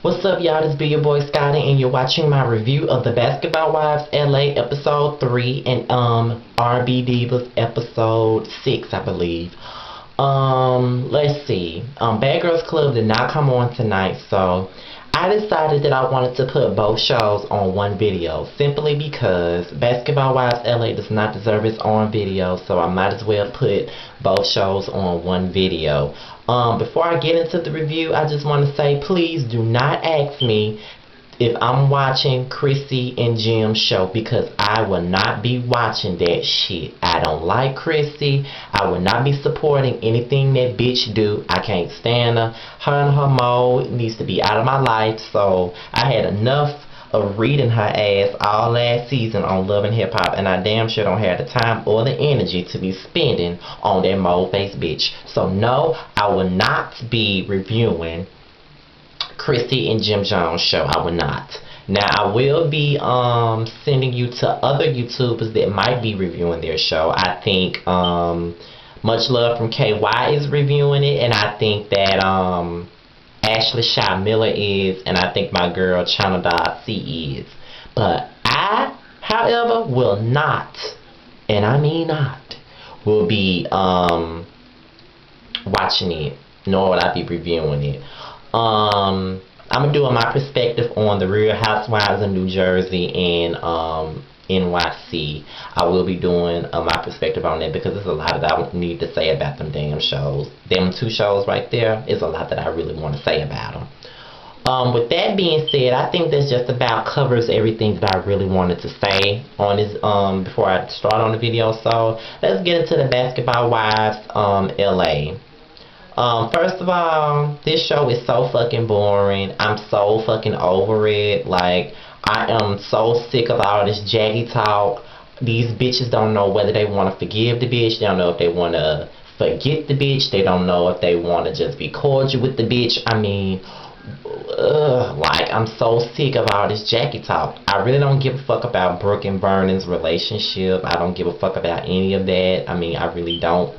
What's up, y'all? This be your boy Scotty, and you're watching my review of the Basketball Wives LA episode 3 and R&B Divas episode 6, I believe. Let's see. Bad Girls Club did not come on tonight, so I decided that I wanted to put both shows on one video, simply because Basketball Wives LA does not deserve its own video, so I might as well put both shows on one video. Before I get into the review, I just want to say, please do not ask me if I'm watching Chrissy and Jim's show, because I will not be watching that shit. I don't like Chrissy. I will not be supporting anything that bitch do. I can't stand her. Her and her mode needs to be out of my life. So I had enough of reading her ass all last season on Love and Hip Hop, and I damn sure don't have the time or the energy to be spending on that mole face bitch. So no, I will not be reviewing Chrissy and Jim Jones show. I will not. Now I will be sending you to other YouTubers that might be reviewing their show. I think Much Love from KY is reviewing it, and I think that Ashley Shy Miller is, and I think my girl Channel.C is. But I, however, will not, and I mean not, will be watching it, nor will I be reviewing it. I'm going to do my perspective on the Real Housewives of New Jersey and NYC. I will be doing my perspective on that, because there's a lot that I need to say about them damn shows. Them two shows right there is a lot that I really want to say about them. With that being said, I think this just about covers everything that I really wanted to say on this before I start on the video. So let's get into the Basketball Wives LA. First of all, this show is so fucking boring. I'm so fucking over it. Like, I am so sick of all this Jackie talk. These bitches don't know whether they want to forgive the bitch. They don't know if they want to forget the bitch. They don't know if they want to just be cordial with the bitch. I mean, like, I'm so sick of all this Jackie talk. I really don't give a fuck about Brooke and Vernon's relationship. I don't give a fuck about any of that. I mean, I really don't.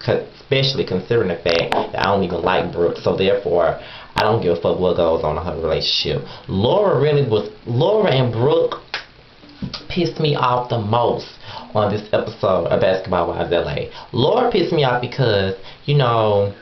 Especially considering the fact that I don't even like Brooke, so therefore I don't give a fuck what goes on in her relationship. Laura and Brooke pissed me off the most on this episode of Basketball Wives LA. Laura pissed me off because, you know,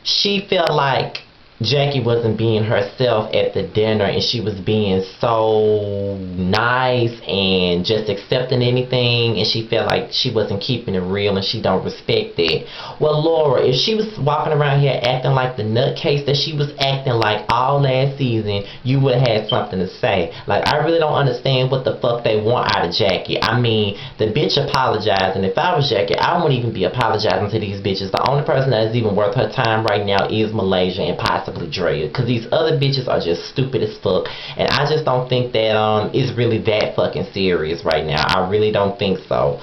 she felt like Jackie wasn't being herself at the dinner, and she was being so nice and just accepting anything, and she felt like she wasn't keeping it real, and she don't respect that. Well, Laura, if she was walking around here acting like the nutcase that she was acting like all last season, you would have had something to say. Like, I really don't understand what the fuck they want out of Jackie. I mean, the bitch apologized, and if I was Jackie, I wouldn't even be apologizing to these bitches. The only person that is even worth her time right now is Malaysia and possibly Drea, because these other bitches are just stupid as fuck, and I just don't think that it's really that fucking serious right now. I really don't think so.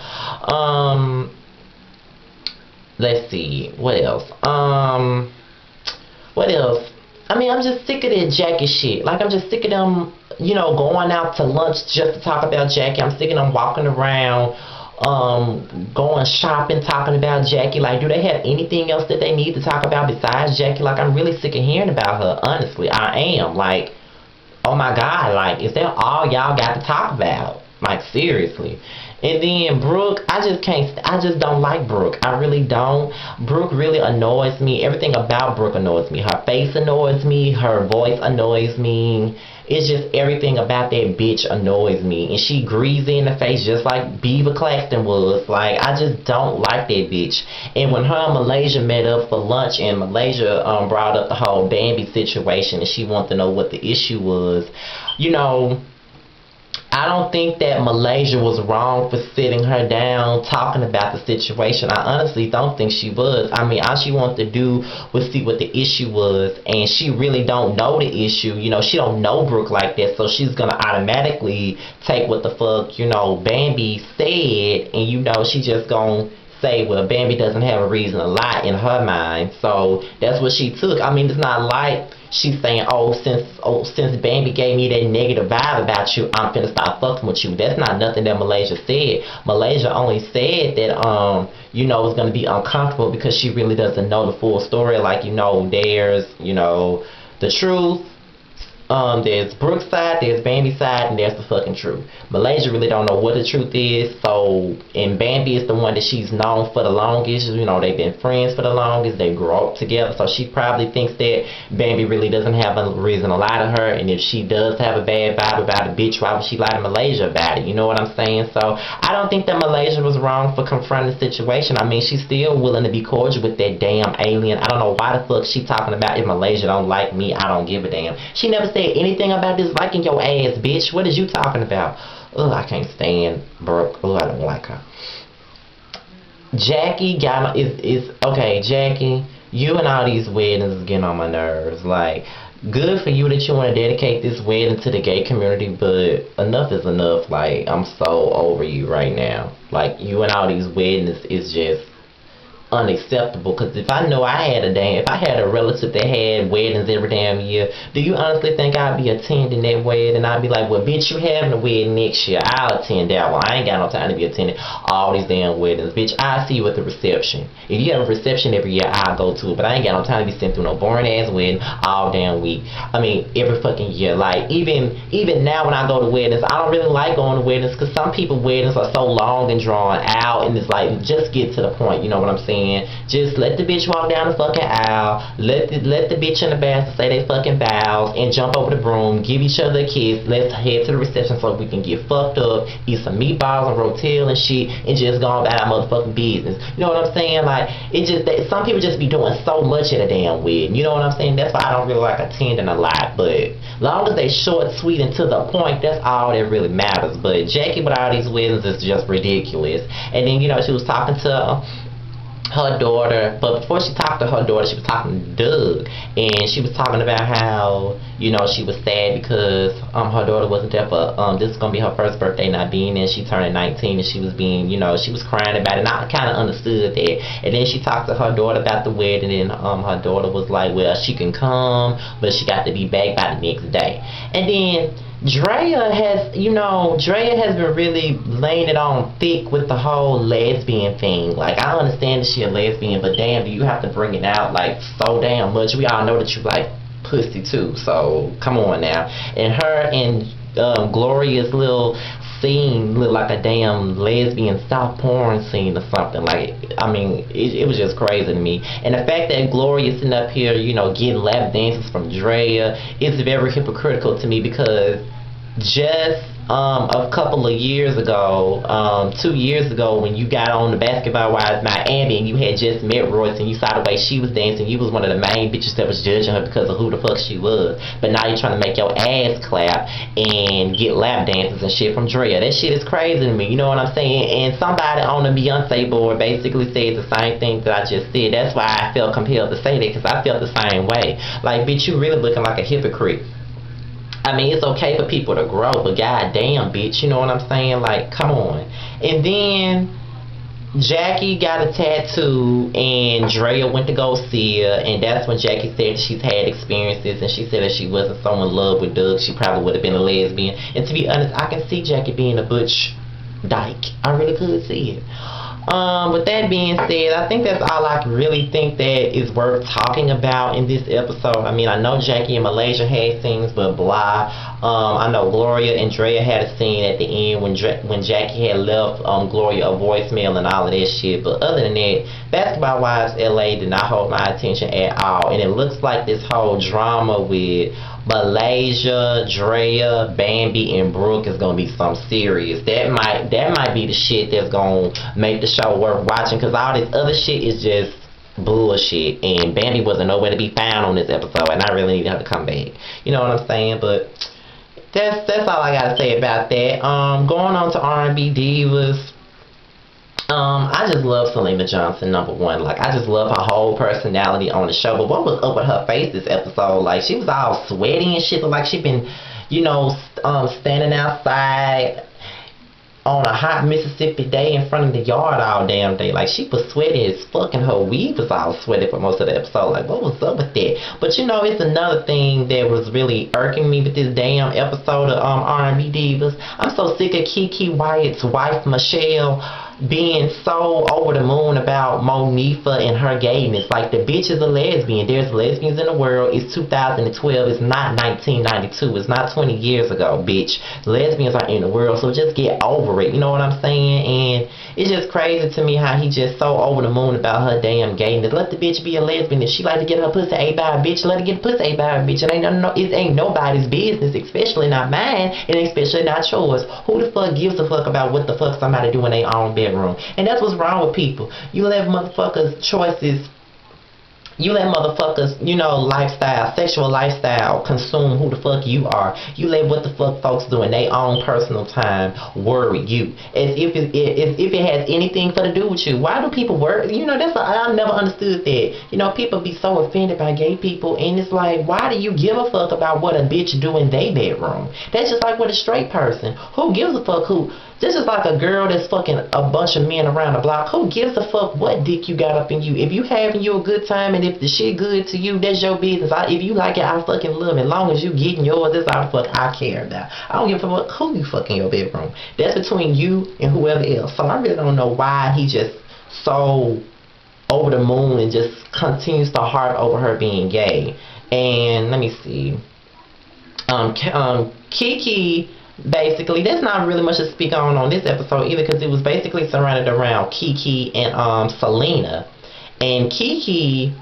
Let's see, what else? What else? I mean, I'm just sick of that Jackie shit. Like, I'm just sick of them, you know, going out to lunch just to talk about Jackie. I'm sick of them walking around going shopping, talking about Jackie. Like, do they have anything else that they need to talk about besides Jackie? Like, I'm really sick of hearing about her, honestly. I am. Like, oh my god, like, is that all y'all got to talk about? Like, seriously. And then Brooke, I just don't like Brooke. I really don't. Brooke really annoys me. Everything about Brooke annoys me. Her face annoys me. Her voice annoys me. It's just everything about that bitch annoys me. And she greasy in the face just like Beaver Claxton was. Like, I just don't like that bitch. And when her and Malaysia met up for lunch, and Malaysia brought up the whole Bambi situation, and she wanted to know what the issue was, you know, I don't think that Malaysia was wrong for sitting her down, talking about the situation. I honestly don't think she was. I mean, all she wanted to do was see what the issue was, and she really don't know the issue. You know, she don't know Brooke like that, so she's gonna automatically take what the fuck, you know, Bambi said, and, you know, she just gonna say, well, Bambi doesn't have a reason to lie in her mind. So that's what she took. I mean, it's not like she's saying, since Bambi gave me that negative vibe about you, I'm finna start fucking with you. That's not nothing that Malaysia said. Malaysia only said that, you know, it's gonna be uncomfortable because she really doesn't know the full story. Like, you know, there's, you know, the truth, There's Brooke's side, there's Bambi's side, and there's the fucking truth. Malaysia really don't know what the truth is, so, and Bambi is the one that she's known for the longest. You know, they've been friends for the longest, they grew up together, so she probably thinks that Bambi really doesn't have a reason to lie to her, and if she does have a bad vibe about a bitch, why would she lie to Malaysia about it? You know what I'm saying? So, I don't think that Malaysia was wrong for confronting the situation. I mean, she's still willing to be cordial with that damn alien. I don't know why the fuck she talking about if Malaysia don't like me, I don't give a damn. She never said anything about disliking your ass, bitch. What is you talking about? Ugh, I can't stand Brooke. Ugh, I don't like her. Jackie is okay. Jackie, you and all these weddings is getting on my nerves. Like, good for you that you want to dedicate this wedding to the gay community, but enough is enough. Like, I'm so over you right now. Like, you and all these weddings is just unacceptable. Because if I know if I had a relative that had weddings every damn year, do you honestly think I'd be attending that wedding? I'd be like, well, bitch, you having a wedding next year, I'll attend that one. I ain't got no time to be attending all these damn weddings, bitch. I'll see you at the reception. If you have a reception every year, I'll go to it, but I ain't got no time to be sent through no boring ass wedding all damn week. I mean, every fucking year. Like, even now when I go to weddings, I don't really like going to weddings, because some people weddings are so long and drawn out, and it's like, just get to the point. You know what I'm saying? Just let the bitch walk down the fucking aisle. Let the bitch in the bathroom say they fucking vows and jump over the broom. Give each other a kiss. Let's head to the reception so we can get fucked up, eat some meatballs and rotel and shit, and just go about our motherfucking business. You know what I'm saying? Like, some people just be doing so much at a damn wedding. You know what I'm saying? That's why I don't really like attending a lot. But long as they short, sweet, and to the point, that's all that really matters. But Jackie with all these weddings is just ridiculous. And then, you know, she was talking to her daughter, but before she talked to her daughter, she was talking to Doug, and she was talking about how, you know, she was sad because her daughter wasn't there for this is gonna be her first birthday not being there. She turned 19 and she was being, you know, she was crying about it, and I kind of understood that. And then she talked to her daughter about the wedding, and her daughter was like, well, she can come, but she got to be back by the next day. And then Drea has been really laying it on thick with the whole lesbian thing. Like, I understand that she a lesbian, but damn, do you have to bring it out like so damn much? We all know that you like pussy too, so come on now. And her and Gloria's little scene looked like a damn lesbian soft porn scene or something. Like, I mean, it was just crazy to me. And the fact that Gloria's sitting up here, you know, getting lap dances from Drea is very hypocritical to me, because just a couple of years ago, 2 years ago, when you got on the Basketball Wives Miami and you had just met Royce and you saw the way she was dancing, you was one of the main bitches that was judging her because of who the fuck she was. But now you're trying to make your ass clap and get lap dances and shit from Drea. That shit is crazy to me, you know what I'm saying? And somebody on the Beyonce board basically said the same thing that I just said. That's why I felt compelled to say that, because I felt the same way. Like, bitch, you really looking like a hypocrite. I mean, it's okay for people to grow, but goddamn, bitch, you know what I'm saying? Like, come on. And then Jackie got a tattoo, and Drea went to go see her, and that's when Jackie said she's had experiences, and she said if she wasn't so in love with Doug, she probably would have been a lesbian. And to be honest, I can see Jackie being a butch dyke. I really could see it. With that being said, I think that's all I really think that is worth talking about in this episode. I mean, I know Jackie and Malaysia had things, but blah. I know Gloria and Drea had a scene at the end when Jackie had left Gloria a voicemail and all of that shit. But other than that, Basketball Wives LA did not hold my attention at all. And it looks like this whole drama with Malaysia, Drea, Bambi, and Brooke is gonna be something serious. That might be the shit that's gonna make the show worth watching, because all this other shit is just bullshit, and Bambi wasn't nowhere to be found on this episode, and I really need her to come back. You know what I'm saying? But that's all I gotta say about that. Going on to R&B Divas. I just love Selena Johnson, number one. Like, I just love her whole personality on the show. But what was up with her face this episode? Like, she was all sweaty and shit. Like, she been, you know, standing outside on a hot Mississippi day in front of the yard all damn day. Like, she was sweaty as fuck, and her weave was all sweaty for most of the episode. Like, what was up with that? But, you know, it's another thing that was really irking me with this damn episode of R&B Divas. I'm so sick of Keke Wyatt's wife, Michelle, being so over the moon about Monifa and her gayness. Like, the bitch is a lesbian. There's lesbians in the world. It's 2012. It's not 1992. It's not 20 years ago, bitch. Lesbians are in the world, so just get over it. You know what I'm saying? And it's just crazy to me how he just so over the moon about her damn gayness. Let the bitch be a lesbian. If she like to get her pussy ate by a bitch, let her get pussy ate by a bitch. It ain't nobody's business, especially not mine, and especially not yours. Who the fuck gives a fuck about what the fuck somebody do in their own bedroom? And that's what's wrong with people. You let motherfuckers choices, you let motherfuckers, lifestyle, sexual lifestyle consume who the fuck you are. You let what the fuck folks do in their own personal time worry you. As if it has anything to do with you. Why do people worry? I never understood that. People be so offended by gay people, and it's like, why do you give a fuck about what a bitch do in their bedroom? That's just like with a straight person. Who gives a fuck who? This is like a girl that's fucking a bunch of men around the block. Who gives a fuck what dick you got up in you? If you having you a good time and if the shit good to you, that's your business. If you like it, I fucking love it. As long as you getting yours, that's all the fuck I care about. I don't give a fuck who you fuck in your bedroom. That's between you and whoever else. So I really don't know why he just so over the moon and just continues to harp over her being gay. And let me see. Kiki, basically, there's not really much to speak on this episode either, because it was basically surrounded around Kiki and Selena. And Kiki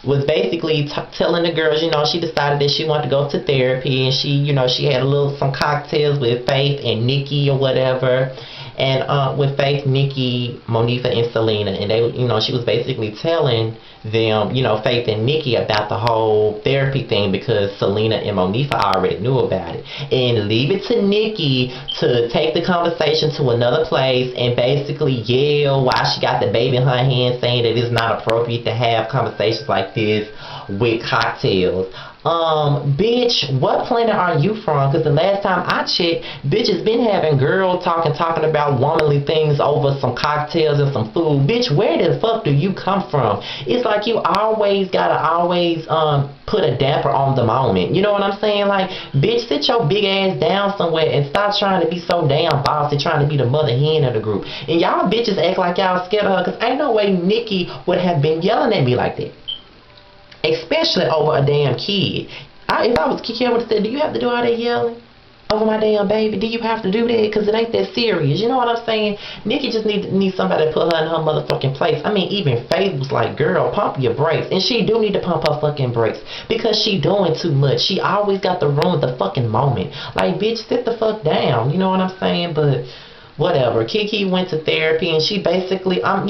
was basically telling the girls, she decided that she wanted to go to therapy, and she had some cocktails with Faith and Nikki or whatever. And with Faith, Nikki, Monifa, and Selena, and they, she was basically telling them, Faith and Nikki, about the whole therapy thing, because Selena and Monifa already knew about it. And leave it to Nikki to take the conversation to another place and basically yell while she got the baby in her hand, saying that it's not appropriate to have conversations like this with cocktails. Bitch, what planet are you from? Because the last time I checked, bitch has been having girl talking about womanly things over some cocktails and some food. Bitch, where the fuck do you come from? It's like you always gotta put a damper on the moment. You know what I'm saying? Like, bitch, sit your big ass down somewhere and stop trying to be so damn bossy, trying to be the mother hen of the group. And y'all bitches act like y'all scared of her, because ain't no way Nikki would have been yelling at me like that. Especially over a damn kid. If I was Kiki, I would have said, do you have to do all that yelling over my damn baby? Do you have to do that? Because it ain't that serious. You know what I'm saying? Nikki just needs somebody to put her in her motherfucking place. I mean, even Faith was like, girl, pump your brakes. And she do need to pump her fucking brakes, because she doing too much. She always got to ruin the fucking moment. Like, bitch, sit the fuck down. You know what I'm saying? But whatever. Kiki went to therapy, and she basically, I'm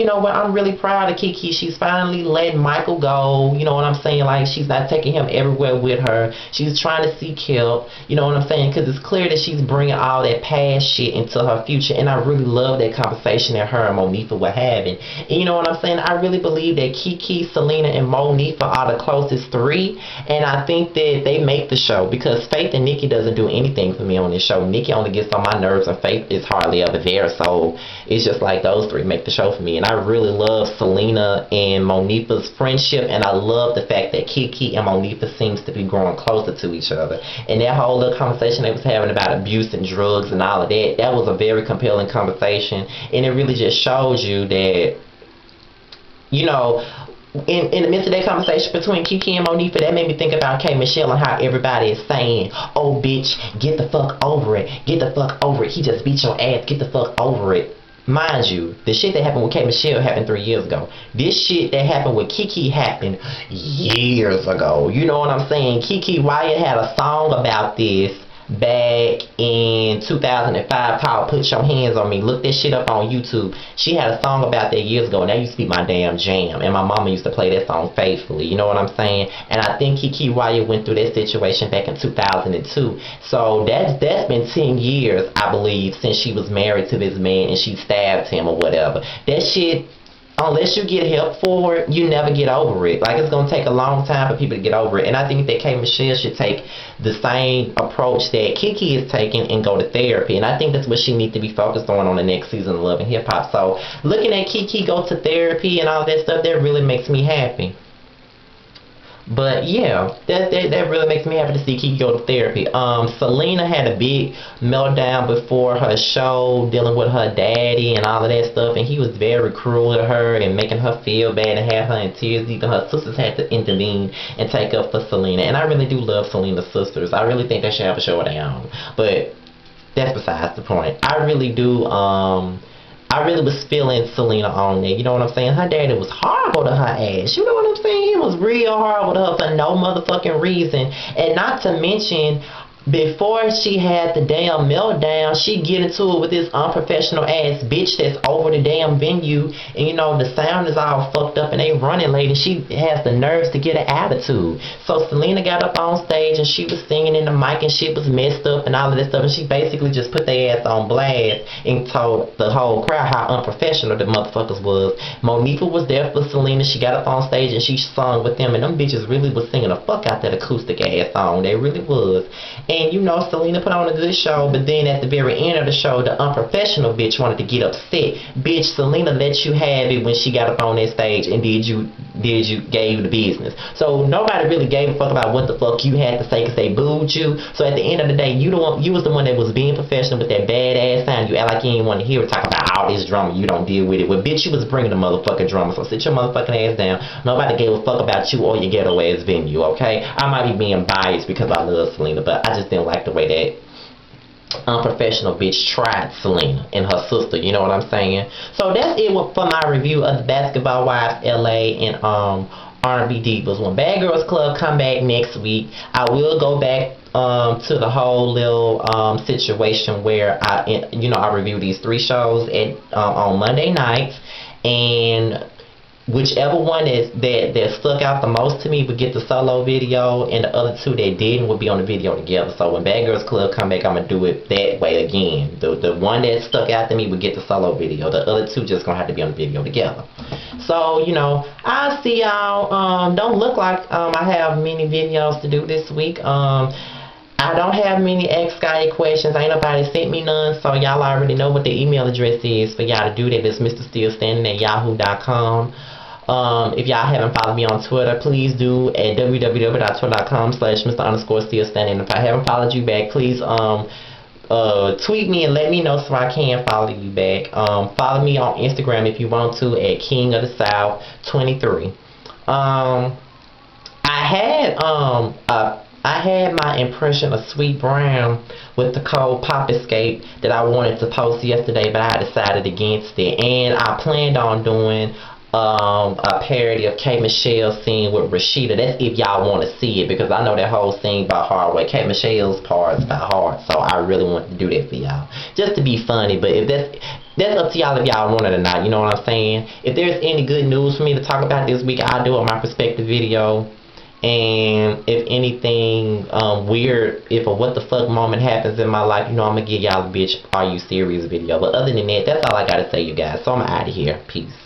really proud of Kiki. She's finally letting Michael go. You know what I'm saying? Like, she's not taking him everywhere with her. She's trying to seek help. You know what I'm saying? Because it's clear that she's bringing all that past shit into her future. And I really love that conversation that her and Monifa were having. And you know what I'm saying? I really believe that Kiki, Selena, and Monifa are the closest three. And I think that they make the show, because Faith and Nikki doesn't do anything for me on this show. Nikki only gets on my nerves, and Faith is hardly ever there. So it's just like those three make the show for me. And I really love Selena and Monifa's friendship, and I love the fact that Kiki and Monifa seems to be growing closer to each other. And that whole little conversation they was having about abuse and drugs and all of that, that was a very compelling conversation. And it really just shows you that, in the midst of that conversation between Kiki and Monifa, that made me think about K. Michelle and how everybody is saying, oh, bitch, get the fuck over it. Get the fuck over it. He just beat your ass. Get the fuck over it. Mind you, the shit that happened with K. Michelle happened 3 years ago. This shit that happened with Kiki happened years ago. You know what I'm saying? Kiki Wyatt had a song about this back in 2005 called Put Your Hands on Me. Look that shit up on YouTube. She had a song about that years ago, and that used to be my damn jam, and my mama used to play that song faithfully. You know what I'm saying? And I think Kiki Wyatt went through that situation back in 2002. So that's been 10 years, I believe, since she was married to this man and she stabbed him or whatever. That shit, unless you get help for it, you never get over it. Like, it's going to take a long time for people to get over it. And I think that K. Michelle should take the same approach that Kiki is taking and go to therapy. And I think that's what she needs to be focused on the next season of Love and Hip Hop. So looking at Kiki go to therapy and all that stuff, that really makes me happy. But yeah, that really makes me happy to see Kiki go to therapy. Selena had a big meltdown before her show, dealing with her daddy and all of that stuff, and he was very cruel to her and making her feel bad and have her in tears. Even her sisters had to intervene and take up for Selena. And I really do love Selena's sisters. I really think they should have a show of their own. But that's besides the point. I really was feeling Selena on there. You know what I'm saying? Her daddy was horrible to her ass. You know what I'm saying? He was real horrible to her for no motherfucking reason. And not to mention, before she had the damn meltdown, she get into it with this unprofessional ass bitch that's over the damn venue, and you know the sound is all fucked up and they running late, and she has the nerves to get an attitude. So Selena got up on stage and she was singing in the mic and shit was messed up and all of this stuff, and she basically just put their ass on blast and told the whole crowd how unprofessional the motherfuckers was. Monifa was there for Selena. She got up on stage and she sung with them, and them bitches really was singing the fuck out that acoustic ass song. They really was. And you know, Selena put on a good show, but then at the very end of the show, the unprofessional bitch wanted to get upset. Bitch, Selena let you have it when she got up on that stage and gave you the business. So nobody really gave a fuck about what the fuck you had to say because they booed you. So at the end of the day, you was the one that was being professional with that bad ass sound. You act like you didn't want to hear it talk about all this drama. You don't deal with it. Well, bitch, you was bringing the motherfucking drama. So sit your motherfucking ass down. Nobody gave a fuck about you or your ghetto ass venue, okay? I might be being biased because I love Selena, but I just didn't like the way that unprofessional bitch tried Selena and her sister. You know what I'm saying? So that's it for my review of the Basketball Wives LA and R&B Divas. When Bad Girls Club come back next week, I will go back to the whole little situation where I review these 3 shows on Monday nights, and whichever one that stuck out the most to me would get the solo video, and the other 2 that didn't would be on the video together. So when Bad Girls Club come back, I'm gonna do it that way again. The one that stuck out to me would get the solo video. The other 2 just gonna have to be on the video together. So you know, I'll see y'all. Don't look like I have many videos to do this week. I don't have many Ask Scotty questions. Ain't nobody sent me none, so y'all already know what the email address is for y'all to do that. It's mrstillstanding@yahoo.com. If y'all haven't followed me on Twitter, please do at www.twitter.com/Mr_Stillstanding. If I haven't followed you back, please tweet me and let me know so I can follow you back. Follow me on Instagram if you want to at King of the South 23. I had my impression of Sweet Brown with the cold Pop Escape that I wanted to post yesterday, but I decided against it. And I planned on doing a parody of K. Michelle's scene with Rashida. That's if y'all want to see it, because I know that whole scene by hard way. K. Michelle's part is by hard, so I really want to do that for y'all, just to be funny. But if that's up to y'all if y'all want it or not. You know what I'm saying? If there's any good news for me to talk about this week, I'll do it on my perspective video. And if anything weird, if a what the fuck moment happens in my life, you know, I'm gonna give y'all a bitch, are you serious video. But other than that, that's all I gotta say, you guys. So I'm out of here. Peace.